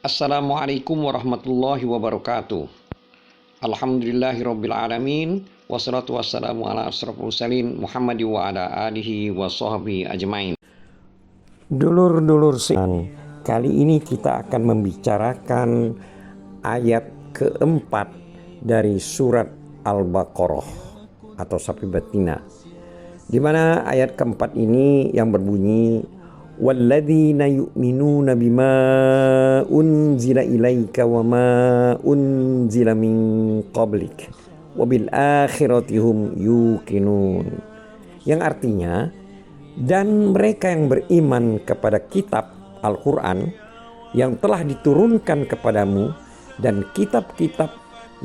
Assalamualaikum warahmatullahi wabarakatuh. Alhamdulillahirabbil alamin wassalatu wassalamu ala asyrofil mursalin Muhammad wa ala alihi wa sahbihi ajmain. Dulur-dulur seiman, kali ini kita akan membicarakan ayat keempat dari surat Al-Baqarah atau Safi Batina, di mana ayat keempat ini yang berbunyi walladzina yu'minuna bima unzila ilaika wa ma unzila min qablik wa bil akhirati hum yuqinun, yang artinya, dan mereka yang beriman kepada kitab Al-Quran yang telah diturunkan kepadamu dan kitab-kitab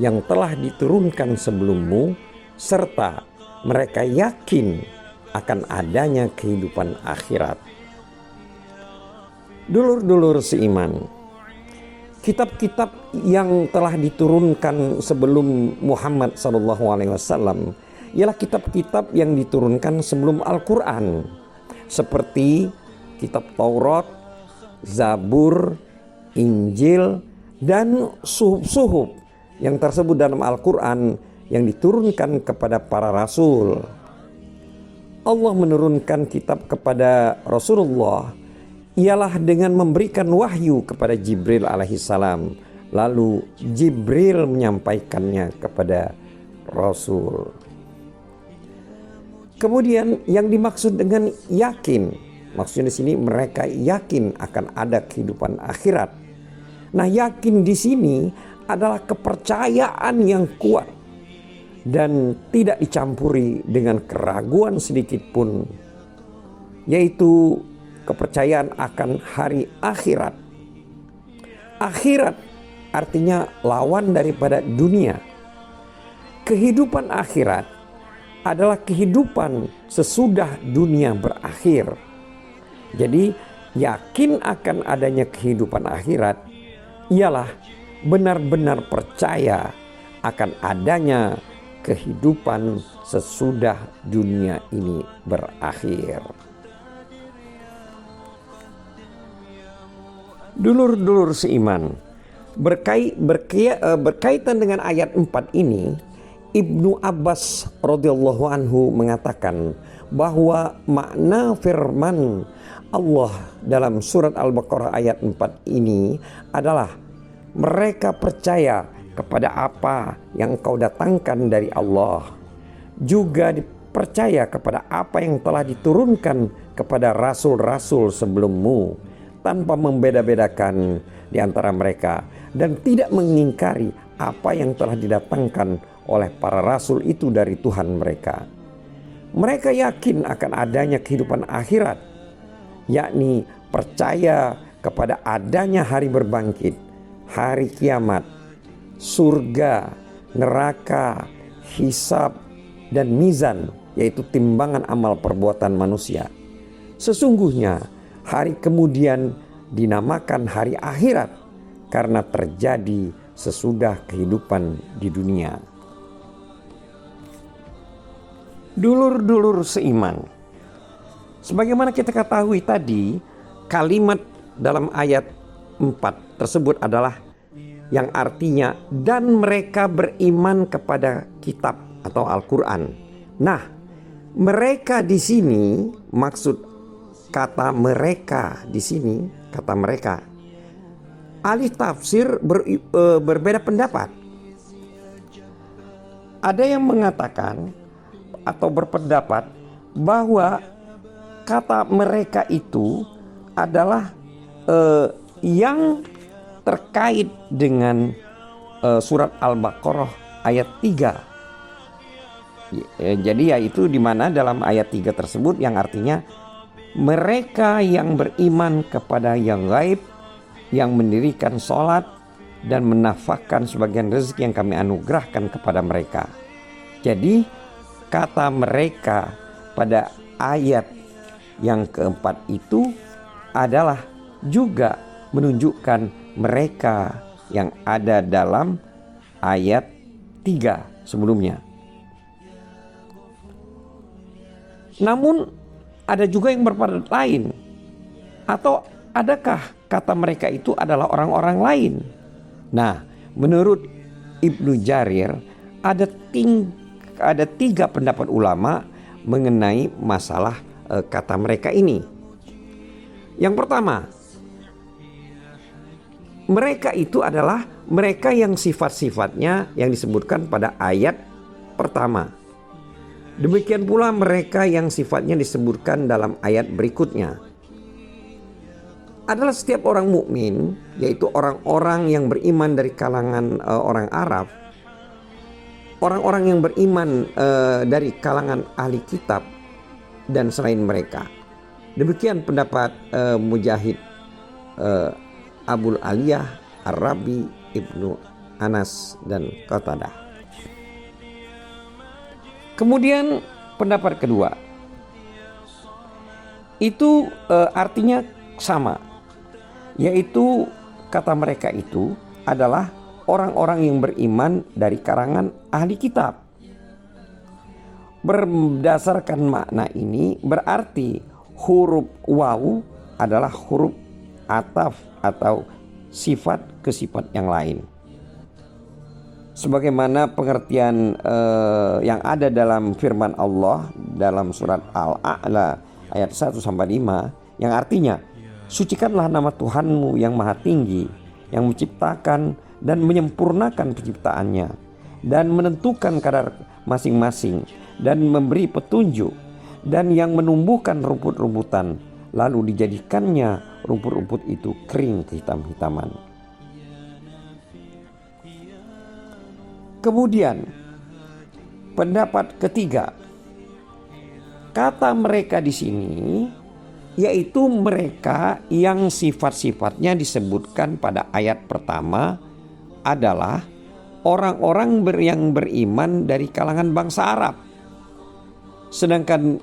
yang telah diturunkan sebelummu, serta mereka yakin akan adanya kehidupan akhirat. Dulur-dulur seiman, kitab-kitab yang telah diturunkan sebelum Muhammad SAW ialah kitab-kitab yang diturunkan sebelum Al-Quran, seperti kitab Taurat, Zabur, Injil, dan suhuf-suhuf yang tersebut dalam Al-Quran yang diturunkan kepada para rasul. Allah menurunkan kitab kepada Rasulullah ialah dengan memberikan wahyu kepada Jibril alaihissalam, lalu Jibril menyampaikannya kepada Rasul. Kemudian yang dimaksud dengan yakin, maksudnya di sini mereka yakin akan ada kehidupan akhirat. Nah, yakin di sini adalah kepercayaan yang kuat dan tidak dicampuri dengan keraguan sedikit pun, yaitu kepercayaan akan hari akhirat. Akhirat artinya lawan daripada dunia. Kehidupan akhirat adalah kehidupan sesudah dunia berakhir. Jadi yakin akan adanya kehidupan akhirat ialah benar-benar percaya akan adanya kehidupan sesudah dunia ini berakhir. Dulur-dulur seiman, berkaitan dengan ayat 4 ini, Ibnu Abbas radhiyallahu anhu mengatakan bahwa makna firman Allah dalam surat Al-Baqarah ayat 4 ini adalah mereka percaya kepada apa yang Engkau datangkan dari Allah, juga percaya kepada apa yang telah diturunkan kepada rasul-rasul sebelummu, tanpa membeda-bedakan di antara mereka, dan tidak mengingkari apa yang telah didatangkan oleh para rasul itu dari Tuhan mereka. Mereka yakin akan adanya kehidupan akhirat, yakni percaya kepada adanya hari berbangkit, hari kiamat, surga, neraka, hisab, dan mizan, yaitu timbangan amal perbuatan manusia. Sesungguhnya hari kemudian dinamakan hari akhirat karena terjadi sesudah kehidupan di dunia. Dulur-dulur seiman, sebagaimana kita ketahui tadi, kalimat dalam ayat 4 tersebut adalah yang artinya dan mereka beriman kepada kitab atau Al-Quran. Nah, mereka di sini, maksud kata mereka di sini, kata mereka, ahli tafsir berbeda pendapat. Ada yang mengatakan atau berpendapat bahwa kata mereka itu adalah yang terkait dengan surat Al-Baqarah ayat 3. Jadi yaitu di mana dalam ayat 3 tersebut yang artinya mereka yang beriman kepada yang gaib, yang mendirikan sholat dan menafkahkan sebagian rezeki yang kami anugerahkan kepada mereka. Jadi kata mereka pada ayat yang keempat itu adalah juga menunjukkan mereka yang ada dalam ayat 3 sebelumnya. Namun ada juga yang berpendapat lain. Atau adakah kata mereka itu adalah orang-orang lain. Nah, menurut Ibnu Jarir ada tiga pendapat ulama mengenai masalah kata mereka ini. Yang pertama, mereka itu adalah mereka yang sifat-sifatnya yang disebutkan pada ayat pertama. Demikian pula mereka yang sifatnya disebutkan dalam ayat berikutnya. Adalah setiap orang mukmin, yaitu orang-orang yang beriman dari kalangan orang Arab, orang-orang yang beriman dari kalangan ahli kitab dan selain mereka. Demikian pendapat Mujahid, Abul Aliyah, Ar-Rabi, Ibnu Anas dan Qatadah. Kemudian pendapat kedua itu artinya sama, yaitu kata mereka itu adalah orang-orang yang beriman dari kalangan ahli kitab. Berdasarkan makna ini berarti huruf waw adalah huruf ataf atau sifat ke sifat yang lain. Sebagaimana pengertian yang ada dalam firman Allah dalam surat Al-A'la ayat 1-5 yang artinya, sucikanlah nama Tuhanmu yang maha tinggi, yang menciptakan dan menyempurnakan penciptaannya, dan menentukan kadar masing-masing, dan memberi petunjuk, dan yang menumbuhkan rumput-rumputan, lalu dijadikannya rumput-rumput itu kering kehitam-hitaman. Kemudian pendapat ketiga, kata mereka di sini yaitu mereka yang sifat-sifatnya disebutkan pada ayat pertama adalah orang-orang yang beriman dari kalangan bangsa Arab. Sedangkan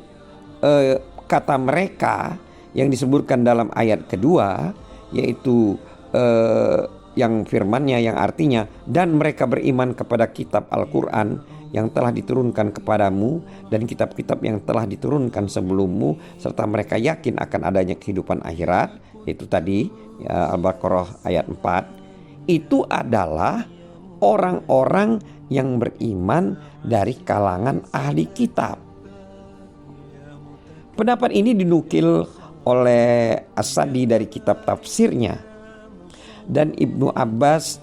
kata mereka yang disebutkan dalam ayat kedua yaitu yang firmannya yang artinya, dan mereka beriman kepada kitab Al-Quran yang telah diturunkan kepadamu dan kitab-kitab yang telah diturunkan sebelummu, serta mereka yakin akan adanya kehidupan akhirat, itu tadi Al-Baqarah ayat 4. Itu adalah orang-orang yang beriman dari kalangan ahli kitab. Pendapat ini dinukil oleh As-Sadi dari kitab tafsirnya, dan Ibnu Abbas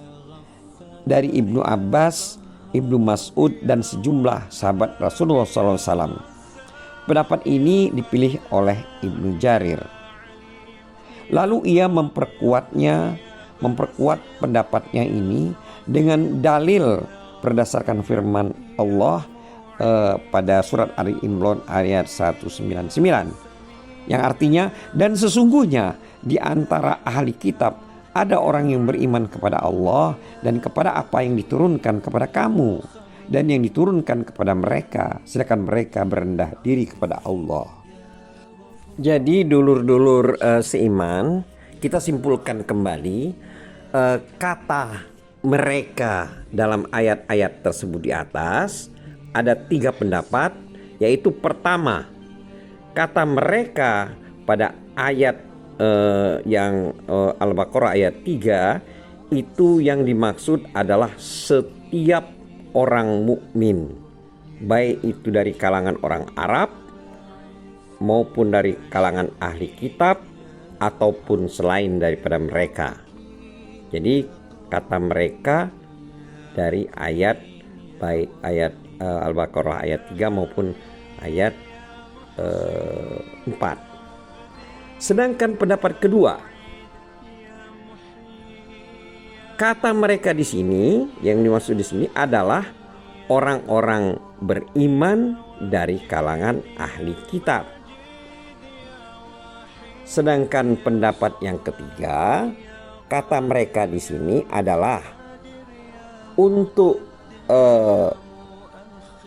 dari Ibnu Abbas, Ibnu Mas'ud dan sejumlah sahabat Rasulullah SAW. Pendapat ini dipilih oleh Ibnu Jarir. Lalu ia memperkuat pendapatnya ini dengan dalil berdasarkan firman Allah pada surat Ali Imran ayat 199 yang artinya, dan sesungguhnya di antara ahli kitab ada orang yang beriman kepada Allah dan kepada apa yang diturunkan kepada kamu dan yang diturunkan kepada mereka, sedangkan mereka berendah diri kepada Allah. Jadi dulur-dulur seiman, kita simpulkan kembali kata mereka dalam ayat-ayat tersebut di atas ada 3 pendapat, yaitu pertama, kata mereka pada ayat yang Al-Baqarah ayat 3 itu yang dimaksud adalah setiap orang mukmin, baik itu dari kalangan orang Arab maupun dari kalangan ahli kitab ataupun selain daripada mereka. Jadi kata mereka dari ayat baik ayat Al-Baqarah ayat 3 maupun ayat 4. Sedangkan pendapat kedua, kata mereka di sini yang dimaksud di sini adalah orang-orang beriman dari kalangan ahli kitab. Sedangkan pendapat yang ketiga, kata mereka di sini adalah untuk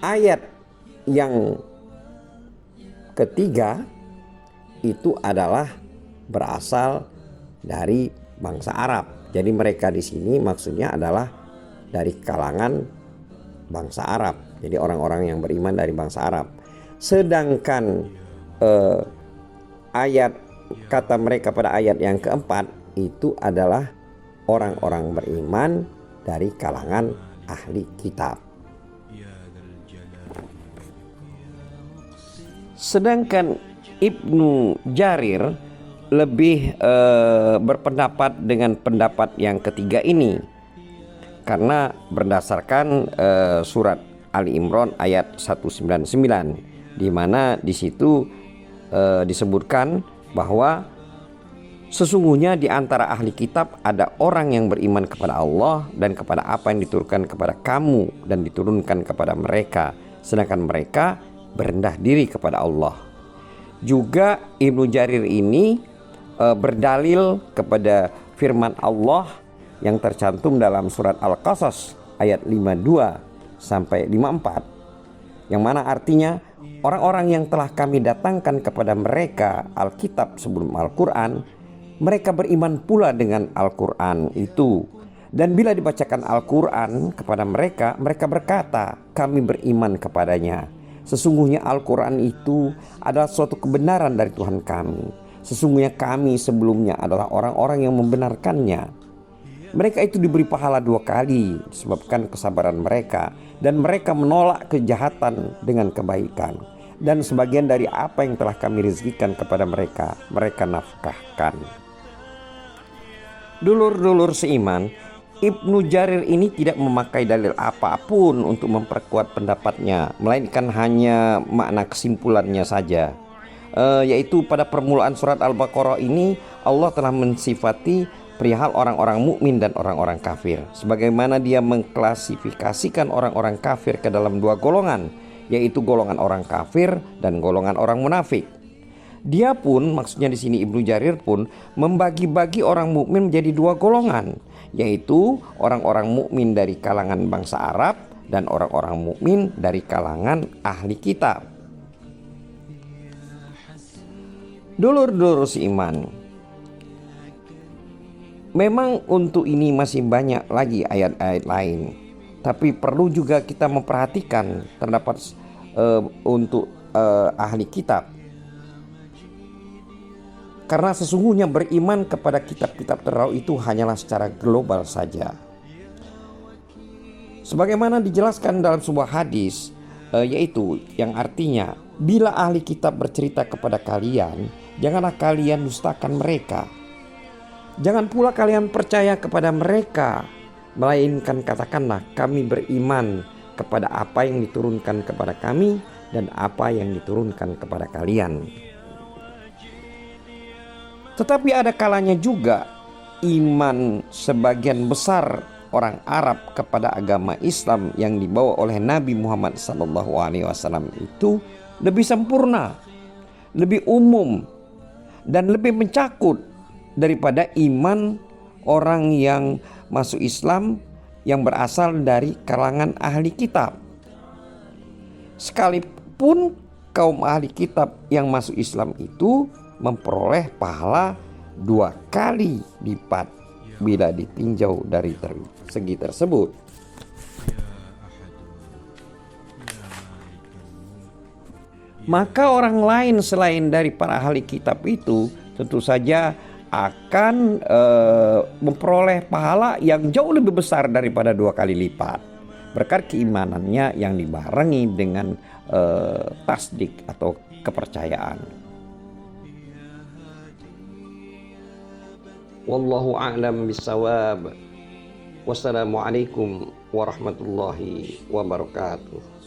ayat yang ketiga itu adalah berasal dari bangsa Arab. Jadi mereka di sini maksudnya adalah dari kalangan bangsa Arab. Jadi orang-orang yang beriman dari bangsa Arab. Sedangkan ayat kata mereka pada ayat yang keempat itu adalah orang-orang beriman dari kalangan ahli kitab. Sedangkan Ibnu Jarir lebih berpendapat dengan pendapat yang ketiga ini, karena berdasarkan surat Ali Imran ayat 199, di mana di situ disebutkan bahwa sesungguhnya di antara ahli kitab ada orang yang beriman kepada Allah dan kepada apa yang diturunkan kepada kamu dan diturunkan kepada mereka, sedangkan mereka berendah diri kepada Allah. Juga Ibnu Jarir ini berdalil kepada firman Allah yang tercantum dalam surat Al-Qasas ayat 52 sampai 54, yang mana artinya orang-orang yang telah kami datangkan kepada mereka Alkitab sebelum Al-Quran, mereka beriman pula dengan Al-Quran itu. Dan bila dibacakan Al-Quran kepada mereka, mereka berkata, kami beriman kepadanya. Sesungguhnya Al-Quran itu adalah suatu kebenaran dari Tuhan kami. Sesungguhnya kami sebelumnya adalah orang-orang yang membenarkannya. Mereka itu diberi pahala 2 kali disebabkan kesabaran mereka, dan mereka menolak kejahatan dengan kebaikan. Dan sebagian dari apa yang telah kami rezekikan kepada mereka, mereka nafkahkan. Dulur-dulur seiman, Ibnu Jarir ini tidak memakai dalil apapun untuk memperkuat pendapatnya, melainkan hanya makna kesimpulannya saja, yaitu pada permulaan surat Al-Baqarah ini Allah telah mensifati perihal orang-orang mukmin dan orang-orang kafir, sebagaimana Dia mengklasifikasikan orang-orang kafir ke dalam 2 golongan, yaitu golongan orang kafir dan golongan orang munafik. Dia pun, maksudnya di sini Ibnu Jarir pun membagi-bagi orang mukmin menjadi 2 golongan, yaitu orang-orang mukmin dari kalangan bangsa Arab dan orang-orang mukmin dari kalangan ahli kitab. Dulur-dulur seiman, memang untuk ini masih banyak lagi ayat-ayat lain, tapi perlu juga kita memperhatikan terdapat untuk ahli kitab. Karena sesungguhnya beriman kepada kitab-kitab terdahulu itu hanyalah secara global saja. Sebagaimana dijelaskan dalam sebuah hadis, yaitu yang artinya, bila ahli kitab bercerita kepada kalian, janganlah kalian dustakan mereka. Jangan pula kalian percaya kepada mereka, melainkan katakanlah kami beriman kepada apa yang diturunkan kepada kami dan apa yang diturunkan kepada kalian. Tetapi ada kalanya juga iman sebagian besar orang Arab kepada agama Islam yang dibawa oleh Nabi Muhammad SAW itu lebih sempurna, lebih umum, dan lebih mencakup daripada iman orang yang masuk Islam yang berasal dari kalangan ahli kitab. Sekalipun kaum ahli kitab yang masuk Islam itu memperoleh pahala 2 kali lipat bila ditinjau dari segi tersebut. Maka orang lain selain dari para ahli kitab itu tentu saja akan memperoleh pahala yang jauh lebih besar daripada 2 kali lipat, berkat keimanannya yang dibarengi dengan tasdik atau kepercayaan. Wallahu a'lam bissawab. Wassalamualaikum warahmatullahi wabarakatuh.